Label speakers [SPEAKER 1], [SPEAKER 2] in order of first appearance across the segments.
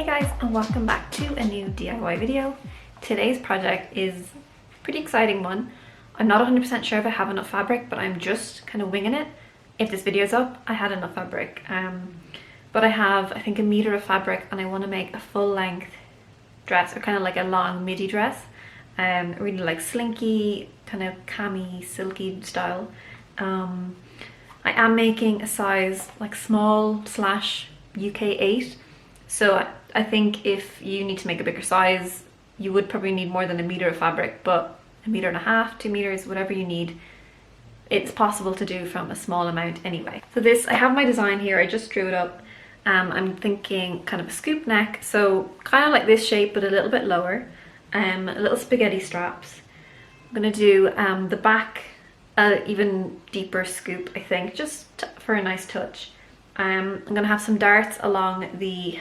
[SPEAKER 1] Hey guys, and welcome back to a new DIY video. Today's project is a pretty exciting one. I'm not 100% sure if I have enough fabric, but I'm just kind of winging it. If this video's up, I had enough fabric. But I have, I think, a meter of fabric, and I want to make a full length dress, or kind of like a long midi dress. Really like slinky, kind of cami, silky style. I am making a size like small / UK 8. So I think if you need to make a bigger size, you would probably need more than a meter of fabric, but 1.5 meters, 2 meters, whatever you need, it's possible to do from a small amount anyway. So this, I have my design here, I just drew it up. I'm thinking kind of a scoop neck, so kind of like this shape, but a little bit lower. Little spaghetti straps. I'm gonna do the back, even deeper scoop, I think, just for a nice touch. I'm gonna have some darts along the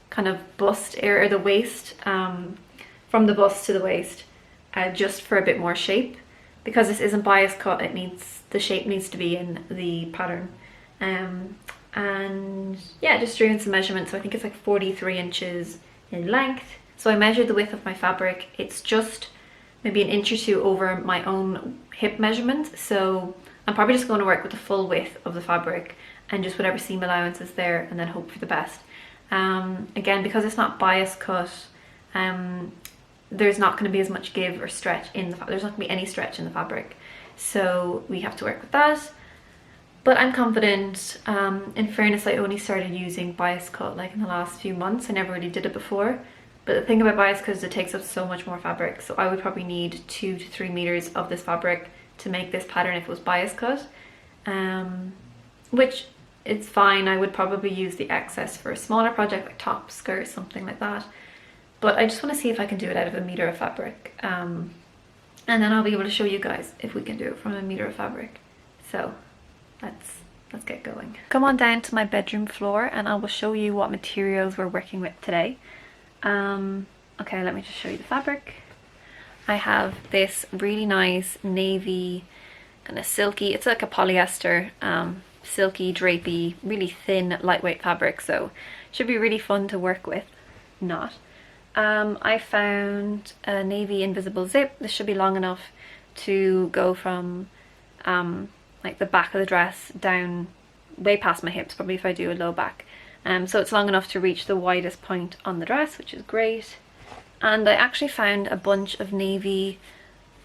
[SPEAKER 1] kind of bust area, or the waist, from the bust to the waist, just for a bit more shape. Because this isn't bias cut, the shape needs to be in the pattern. And yeah, just doing some measurements. So I think it's like 43 inches in length. So I measured the width of my fabric. It's just maybe 1 inch or 2 over my own hip measurement. So I'm probably just going to work with the full width of the fabric and just whatever seam allowance is there, and then hope for the best. Again, because it's not bias cut, there's not going to be as much give or stretch in the fabric. There's not going to be any stretch in the fabric, so we have to work with that. But I'm confident. In fairness, I only started using bias cut like in the last few months. I never really did it before. But the thing about bias cut is it takes up so much more fabric, so I would probably need 2 to 3 meters of this fabric to make this pattern if it was bias cut, which it's fine. I would probably use the excess for a smaller project like top, skirt, something like that. But I just want to see if I can do it out of 1 meter of fabric, and then I'll be able to show you guys if we can do it from 1 meter of fabric. So let's get going. Come on down to my bedroom floor and I will show you what materials we're working with today. Okay, let me just show you the fabric. I have this really nice navy, kind of silky, it's like a polyester, silky, drapey, really thin, lightweight fabric, so should be really fun to work with. Not. I found a navy invisible zip. This should be long enough to go from like the back of the dress down way past my hips, probably if I do a low back. So it's long enough to reach the widest point on the dress, which is great. And I actually found a bunch of navy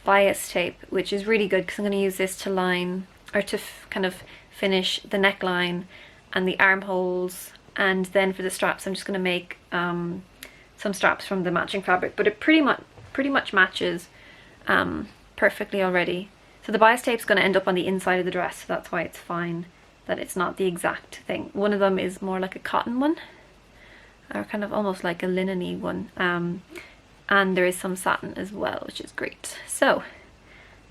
[SPEAKER 1] bias tape, which is really good because I'm going to use this to line, or to kind of finish the neckline and the armholes. And then for the straps, I'm just going to make some straps from the matching fabric, but it pretty much matches perfectly already. So the bias tape is going to end up on the inside of the dress, so that's why it's fine that it's not the exact thing. One of them is more like a cotton one, or kind of almost like a linen-y one, and there is some satin as well, which is great. So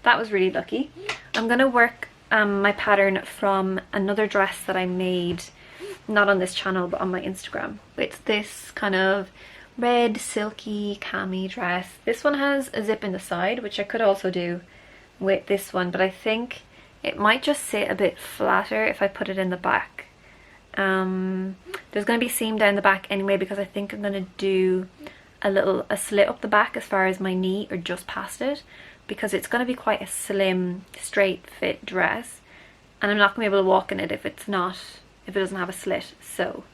[SPEAKER 1] that was really lucky. I'm going to work my pattern from another dress that I made, not on this channel but on my Instagram. It's this kind of red silky cami dress. This one has a zip in the side, which I could also do with this one, but I think it might just sit a bit flatter if I put it in the back. There's going to be seam down the back anyway, because I think I'm going to do a slit up the back as far as my knee, or just past it, because it's going to be quite a slim, straight fit dress, and I'm not going to be able to walk in it if it doesn't have a slit. So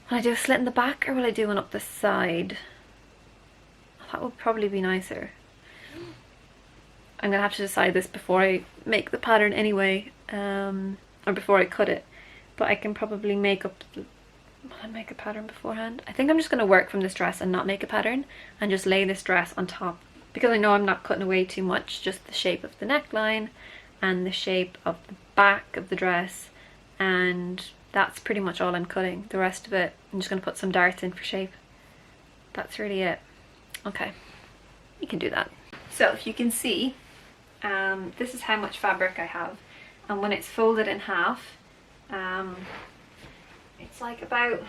[SPEAKER 1] will I do a slit in the back, or will I do one up the side? That would probably be nicer. I'm gonna have to decide this before I make the pattern anyway, or before I cut it. But I can probably make a pattern beforehand. I think I'm just gonna work from this dress and not make a pattern, and just lay this dress on top, because I know I'm not cutting away too much, just the shape of the neckline and the shape of the back of the dress, and that's pretty much all I'm cutting. The rest of it, I'm just gonna put some darts in for shape. That's really it. Okay, you can do that. So if you can see, this is how much fabric I have, and when it's folded in half, it's like about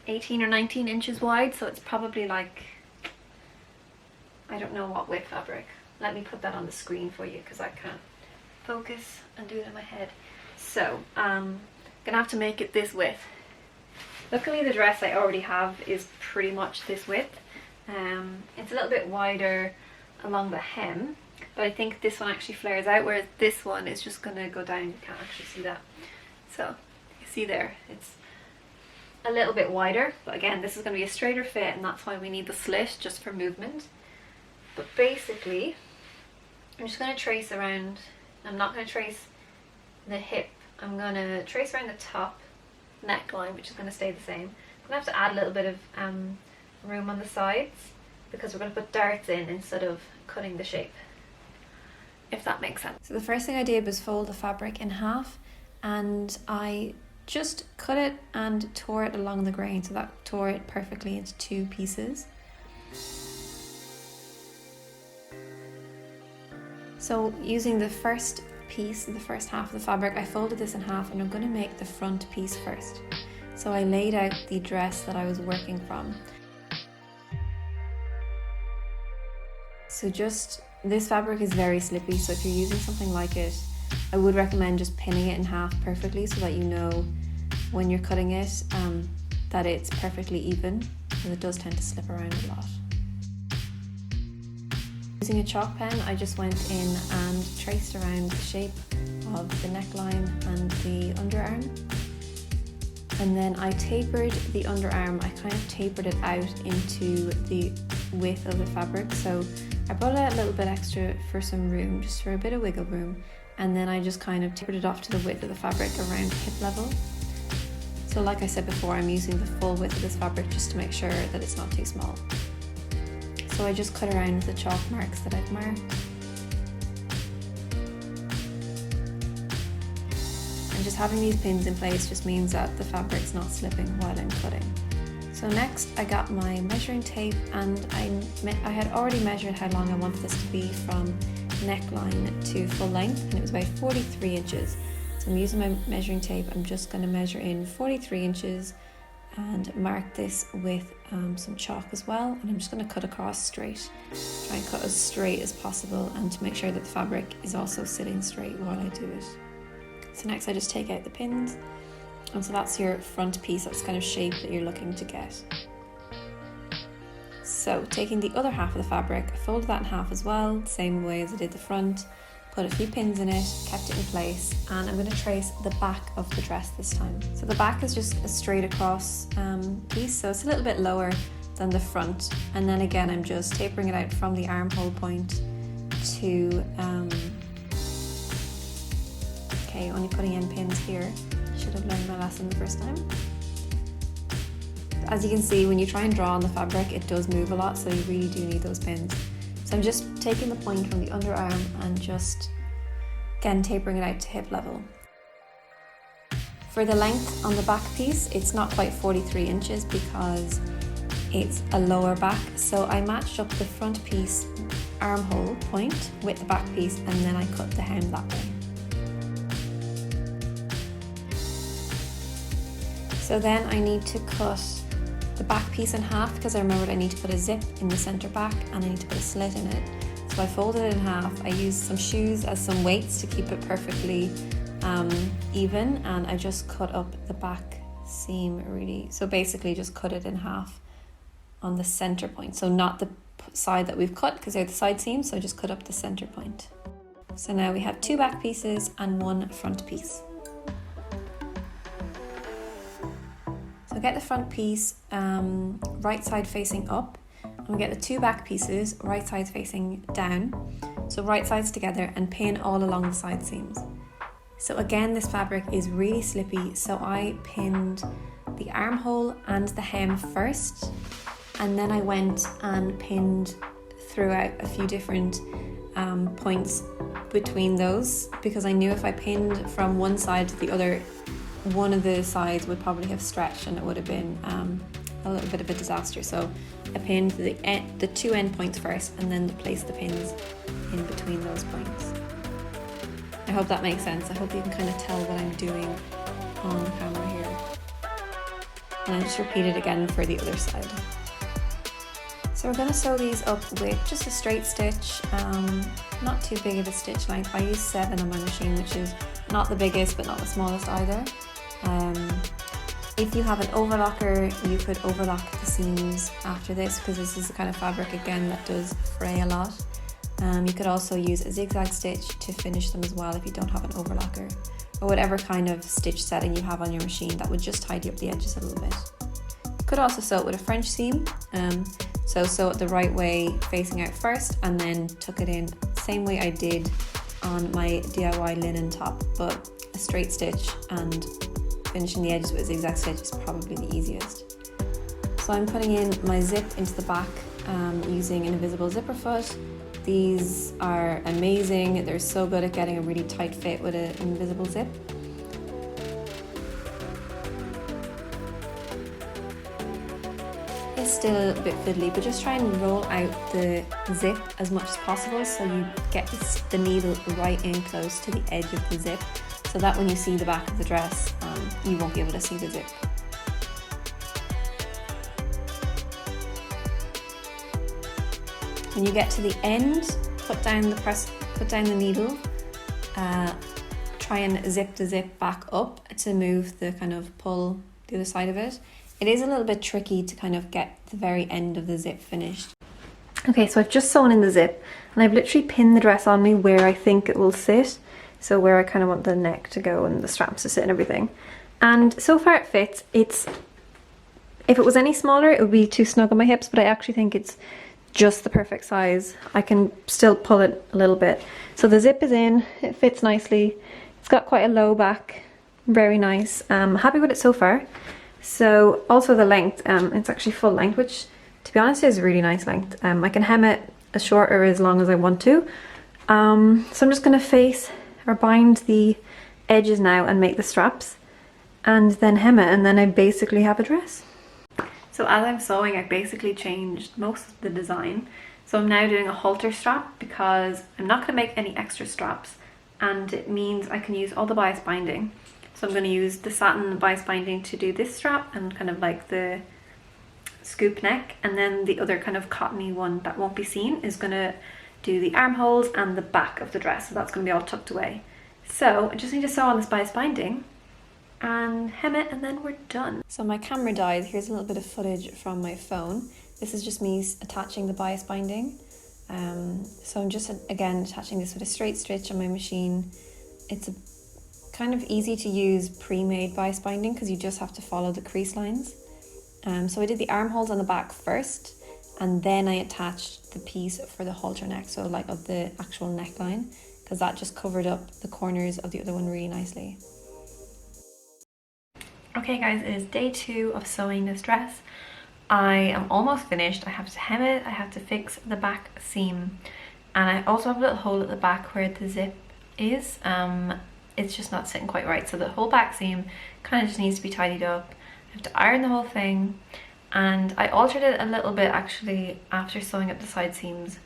[SPEAKER 1] 18 or 19 inches wide, so it's probably like, I don't know what width fabric. Let me put that on the screen for you because I can't focus and do it in my head. So I'm gonna have to make it this width. Luckily the dress I already have is pretty much this width. It's a little bit wider along the hem, but I think this one actually flares out, whereas this one is just going to go down. You can't actually see that. So you see there, it's a little bit wider, but again this is going to be a straighter fit, and that's why we need the slit, just for movement. But basically I'm just going to trace around. I'm not going to trace the hip, I'm going to trace around the top neckline, which is going to stay the same. I'm going to have to add a little bit of room on the sides because we're going to put darts in instead of cutting the shape, if that makes sense. So the first thing I did was fold the fabric in half, and I just cut it and tore it along the grain, so that tore it perfectly into 2 pieces. So using the first piece, the first half of the fabric, I folded this in half, and I'm going to make the front piece first. So I laid out the dress that I was working from. So this fabric is very slippy, so if you're using something like it, I would recommend just pinning it in half perfectly so that you know when you're cutting it that it's perfectly even, because it does tend to slip around a lot. Using a chalk pen, I just went in and traced around the shape of the neckline and the underarm. And then I tapered the underarm. I kind of tapered it out into the width of the fabric. So I brought out a little bit extra for some room, just for a bit of wiggle room. And then I just kind of tapered it off to the width of the fabric around hip level. So like I said before, I'm using the full width of this fabric just to make sure that it's not too small. So I just cut around the chalk marks that I've marked. And just having these pins in place just means that the fabric's not slipping while I'm cutting. So next I got my measuring tape, and I had already measured how long I wanted this to be from neckline to full length, and it was about 43 inches. So I'm using my measuring tape. I'm just going to measure in 43 inches and mark this with some chalk as well, and I'm just going to cut across straight. Try and cut as straight as possible, and to make sure that the fabric is also sitting straight while I do it. So next I just take out the pins, and so that's your front piece. That's the kind of shape that you're looking to get. So taking the other half of the fabric, I folded that in half as well, the same way as I did the front, put a few pins in it, kept it in place, and I'm going to trace the back of the dress this time. So the back is just a straight across piece, so it's a little bit lower than the front, and then again I'm just tapering it out from the armhole point to okay, only putting in pins here. Should have learned my lesson the first time. As you can see, when you try and draw on the fabric, it does move a lot, so you really do need those pins. So I'm just taking the point from the underarm and just, again, tapering it out to hip level. For the length on the back piece, it's not quite 43 inches because it's a lower back. So I matched up the front piece armhole point with the back piece, and then I cut the hem that way. So then I need to cut the back piece in half, because I remembered I need to put a zip in the center back and I need to put a slit in it. So I folded it in half. I used some shoes as some weights to keep it perfectly even, and I just cut up the back seam really. So basically just cut it in half on the center point. So not the side that we've cut, because they're the side seams, so I just cut up the center point. So now we have 2 back pieces and 1 front piece. So get the front piece right side facing up, and we'll get the 2 back pieces right sides facing down, so right sides together, and pin all along the side seams. So again, this fabric is really slippy, so I pinned the armhole and the hem first, and then I went and pinned throughout a few different points between those, because I knew if I pinned from one side to the other, one of the sides would probably have stretched and it would have been a little bit of a disaster. So I pinned the 2 end points first, and then placed the pins in between those points. I hope that makes sense. I hope you can kind of tell what I'm doing on camera here. And I just repeat it again for the other side. So we're going to sew these up with just a straight stitch, not too big of a stitch length. I use 7 on my machine, which is not the biggest but not the smallest either. If you have an overlocker, you could overlock the seams after this, because this is the kind of fabric again that does fray a lot. You could also use a zigzag stitch to finish them as well if you don't have an overlocker, or whatever kind of stitch setting you have on your machine that would just tidy up the edges a little bit. You could also sew it with a French seam, so sew it the right way facing out first and then tuck it in, same way I did on my DIY linen top, but a straight stitch and finishing the edges with a zigzag stitch is probably the easiest. So I'm putting in my zip into the back using an invisible zipper foot. These are amazing. They're so good at getting a really tight fit with an invisible zip. It's still a bit fiddly, but just try and roll out the zip as much as possible so you get the needle right in close to the edge of the zip, so that when you see the back of the dress, you won't be able to see the zip. When you get to the end, put down the needle, try and zip the zip back up to move the kind of pull the other side of it. It is a little bit tricky to kind of get the very end of the zip finished. Okay, so I've just sewn in the zip and I've literally pinned the dress on me where I think it will sit. So where I kind of want the neck to go and the straps to sit and everything. And so far it fits. If it was any smaller, it would be too snug on my hips, but I actually think it's just the perfect size. I can still pull it a little bit. So the zip is in, it fits nicely. It's got quite a low back, very nice. Happy with it so far. So also the length, it's actually full length, which to be honest is a really nice length. I can hem it as short or as long as I want to. So I'm just gonna face or bind the edges now and make the straps and then hem it, and then I basically have a dress. So as I'm sewing, I basically changed most of the design. So I'm now doing a halter strap because I'm not going to make any extra straps, and it means I can use all the bias binding. So I'm going to use the satin bias binding to do this strap and kind of like the scoop neck, and then the other kind of cottony one that won't be seen is going to do the armholes and the back of the dress, so that's going to be all tucked away. So I just need to sew on this bias binding and hem it, and then we're done. So my camera died. Here's a little bit of footage from my phone. This is just me attaching the bias binding. So I'm just again attaching this with a straight stitch on my machine. It's a kind of easy to use pre-made bias binding because you just have to follow the crease lines. So I did the armholes on the back first, and then I attached the piece for the halter neck, so like of the actual neckline, because that just covered up the corners of the other one really nicely. Okay guys, it is day 2 of sewing this dress. I am almost finished. I have to hem it, I have to fix the back seam, and I also have a little hole at the back where the zip is. It's just not sitting quite right, so the whole back seam kind of just needs to be tidied up. I have to iron the whole thing, and I altered it a little bit actually after sewing up the side seams.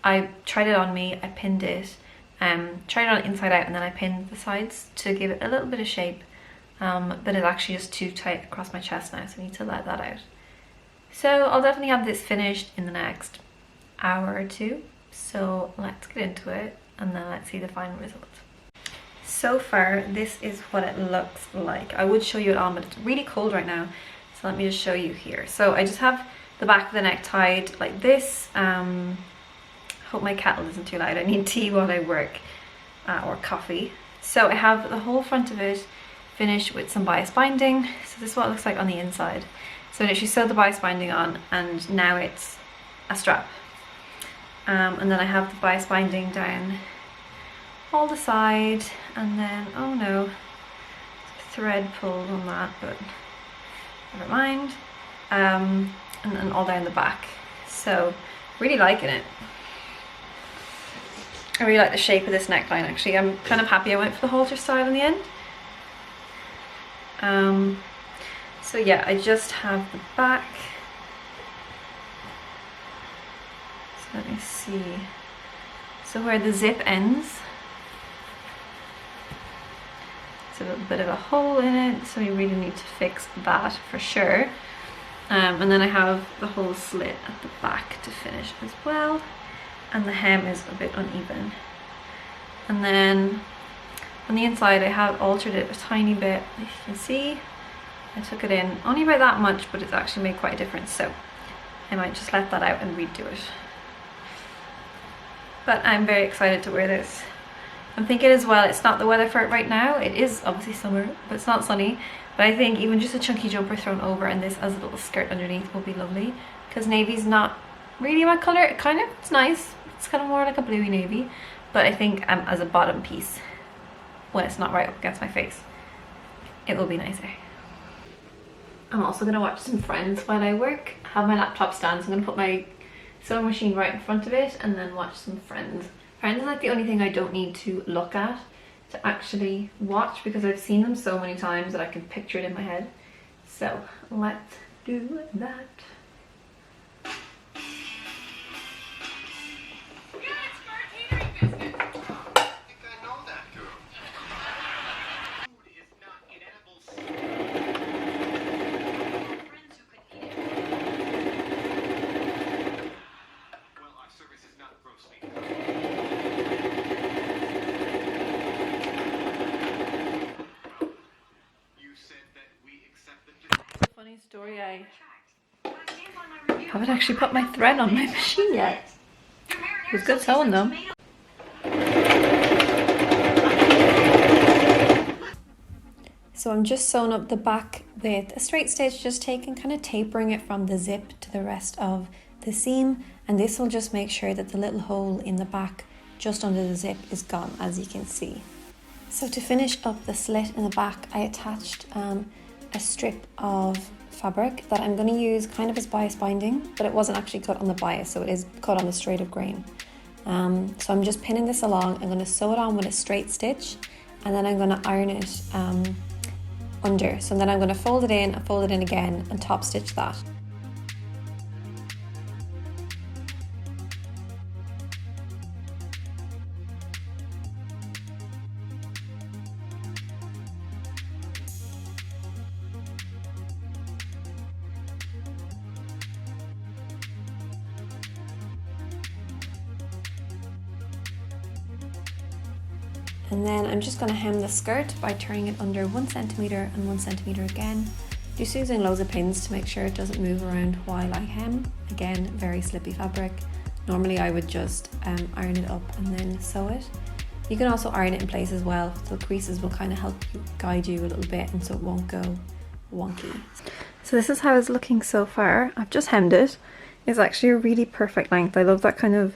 [SPEAKER 1] I tried it on me, I pinned it, tried it on inside out, and then I pinned the sides to give it a little bit of shape. But it's actually just too tight across my chest now, so I need to let that out. So I'll definitely have this finished in the next hour or 2. So let's get into it and then let's see the final result. So far, this is what it looks like. I would show you it on, but it's really cold right now. So let me just show you here. So I just have the back of the neck tied like this. Hope my kettle isn't too loud. I need tea while I work, or coffee. So I have the whole front of it finished with some bias binding. So this is what it looks like on the inside. So I literally sewed the bias binding on, and now it's a strap. And then I have the bias binding down all the side, and then, oh no, thread pulled on that, but never mind. And then all down the back. So really liking it. I really like the shape of this neckline actually. I'm kind of happy I went for the halter style in the end. So yeah, I just have the back. So let me see. So where the zip ends, it's a little bit of a hole in it, so you really need to fix that for sure. And then I have the whole slit at the back to finish as well. And the hem is a bit uneven. And then on the inside I have altered it a tiny bit, as you can see. I took it in only by that much, but it's actually made quite a difference, so I might just let that out and redo it. But I'm very excited to wear this. I'm thinking as well, it's not the weather for it right now. It is obviously summer, but it's not sunny. But I think even just a chunky jumper thrown over and this as a little skirt underneath will be lovely. Because navy's not really my colour. It's nice. It's kind of more like a bluey navy. But I think as a bottom piece, when it's not right up against my face, it will be nicer. I'm also going to watch some Friends while I work. I have my laptop stand, so I'm going to put my sewing machine right in front of it and then watch some Friends. Friends is like the only thing I don't need to look at to actually watch, because I've seen them so many times that I can picture it in my head. So let's do that. Funny story, I haven't actually put my thread on my machine yet. It was good sewing though. So I'm just sewing up the back with a straight stitch, just taking kind of tapering it from the zip to the rest of the seam, and this will just make sure that the little hole in the back just under the zip is gone, as you can see. So to finish up the slit in the back, I attached a strip of fabric that I'm going to use kind of as bias binding, but it wasn't actually cut on the bias, so it is cut on the straight of grain. So I'm just pinning this along. I'm going to sew it on with a straight stitch, and then I'm going to iron it under. So then I'm going to fold it in and fold it in again and top stitch that. And then I'm just going to hem the skirt by turning it under 1 centimeter and 1 centimeter again. Just using loads of pins to make sure it doesn't move around while I hem. Again, very slippy fabric. Normally I would just iron it up and then sew it. You can also iron it in place as well. The creases will kind of help you, guide you a little bit, and so it won't go wonky. So this is how it's looking so far. I've just hemmed it. It's actually a really perfect length. I love that kind of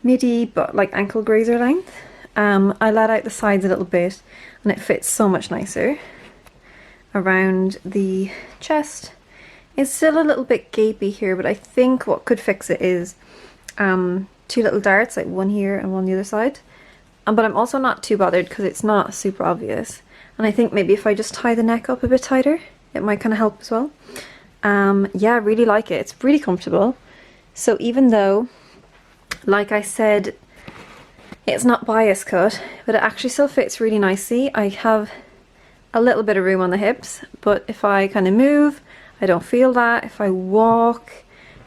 [SPEAKER 1] midi but like ankle grazer length. I let out the sides a little bit and it fits so much nicer around the chest. It's still a little bit gapey here, but I think what could fix it is 2 little darts, like one here and one the other side. But I'm also not too bothered because it's not super obvious. And I think maybe if I just tie the neck up a bit tighter, it might kind of help as well. Yeah, I really like it. It's really comfortable. So even though, like I said, it's not bias cut, but it actually still fits really nicely. I have a little bit of room on the hips, but if I kind of move, I don't feel that. If I walk,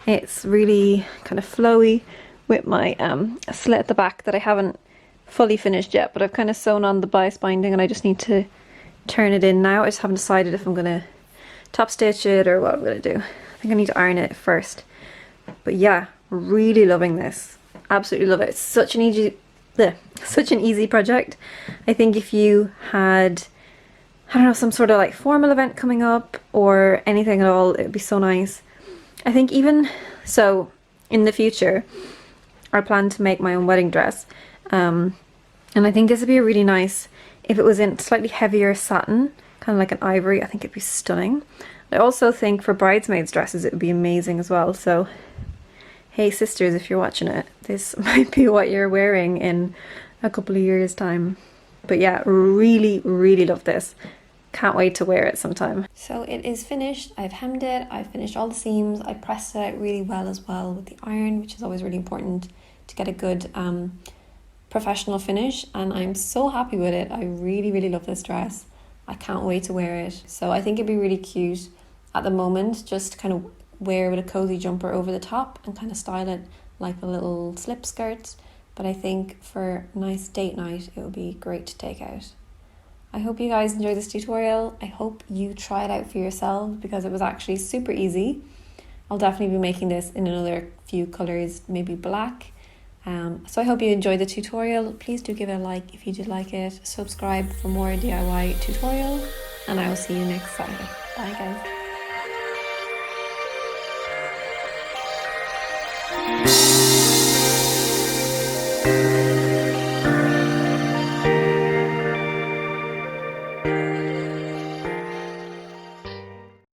[SPEAKER 1] it's really kind of flowy with my slit at the back that I haven't fully finished yet, but I've kind of sewn on the bias binding and I just need to turn it in now. I just haven't decided if I'm going to top stitch it or what I'm going to do. I think I need to iron it first. But yeah, really loving this. Absolutely love it. It's such an easy project. I think if you had, I don't know, some sort of like formal event coming up or anything at all, it would be so nice. I think even so in the future I plan to make my own wedding dress, and I think this would be really nice if it was in slightly heavier satin, kind of like an ivory. I think it'd be stunning. I also think for bridesmaids dresses it would be amazing as well. So hey sisters, if you're watching it, this might be what you're wearing in a couple of years time. But yeah, really love this. Can't wait to wear it sometime. So it is finished. I've hemmed it, I've finished all the seams, I pressed it out really well as well with the iron, which is always really important to get a good professional finish, and I'm so happy with it. I really love this dress. I can't wait to wear it. So I think it'd be really cute at the moment, just kind of wear with a cozy jumper over the top and kind of style it like a little slip skirt. But I think for a nice date night it would be great to take out. I hope you guys enjoyed this tutorial. I hope you try it out for yourselves because it was actually super easy. I'll definitely be making this in another few colours, maybe black. So I hope you enjoyed the tutorial. Please do give it a like if you did like it. Subscribe for more DIY tutorials, and I will see you next Saturday. Bye guys.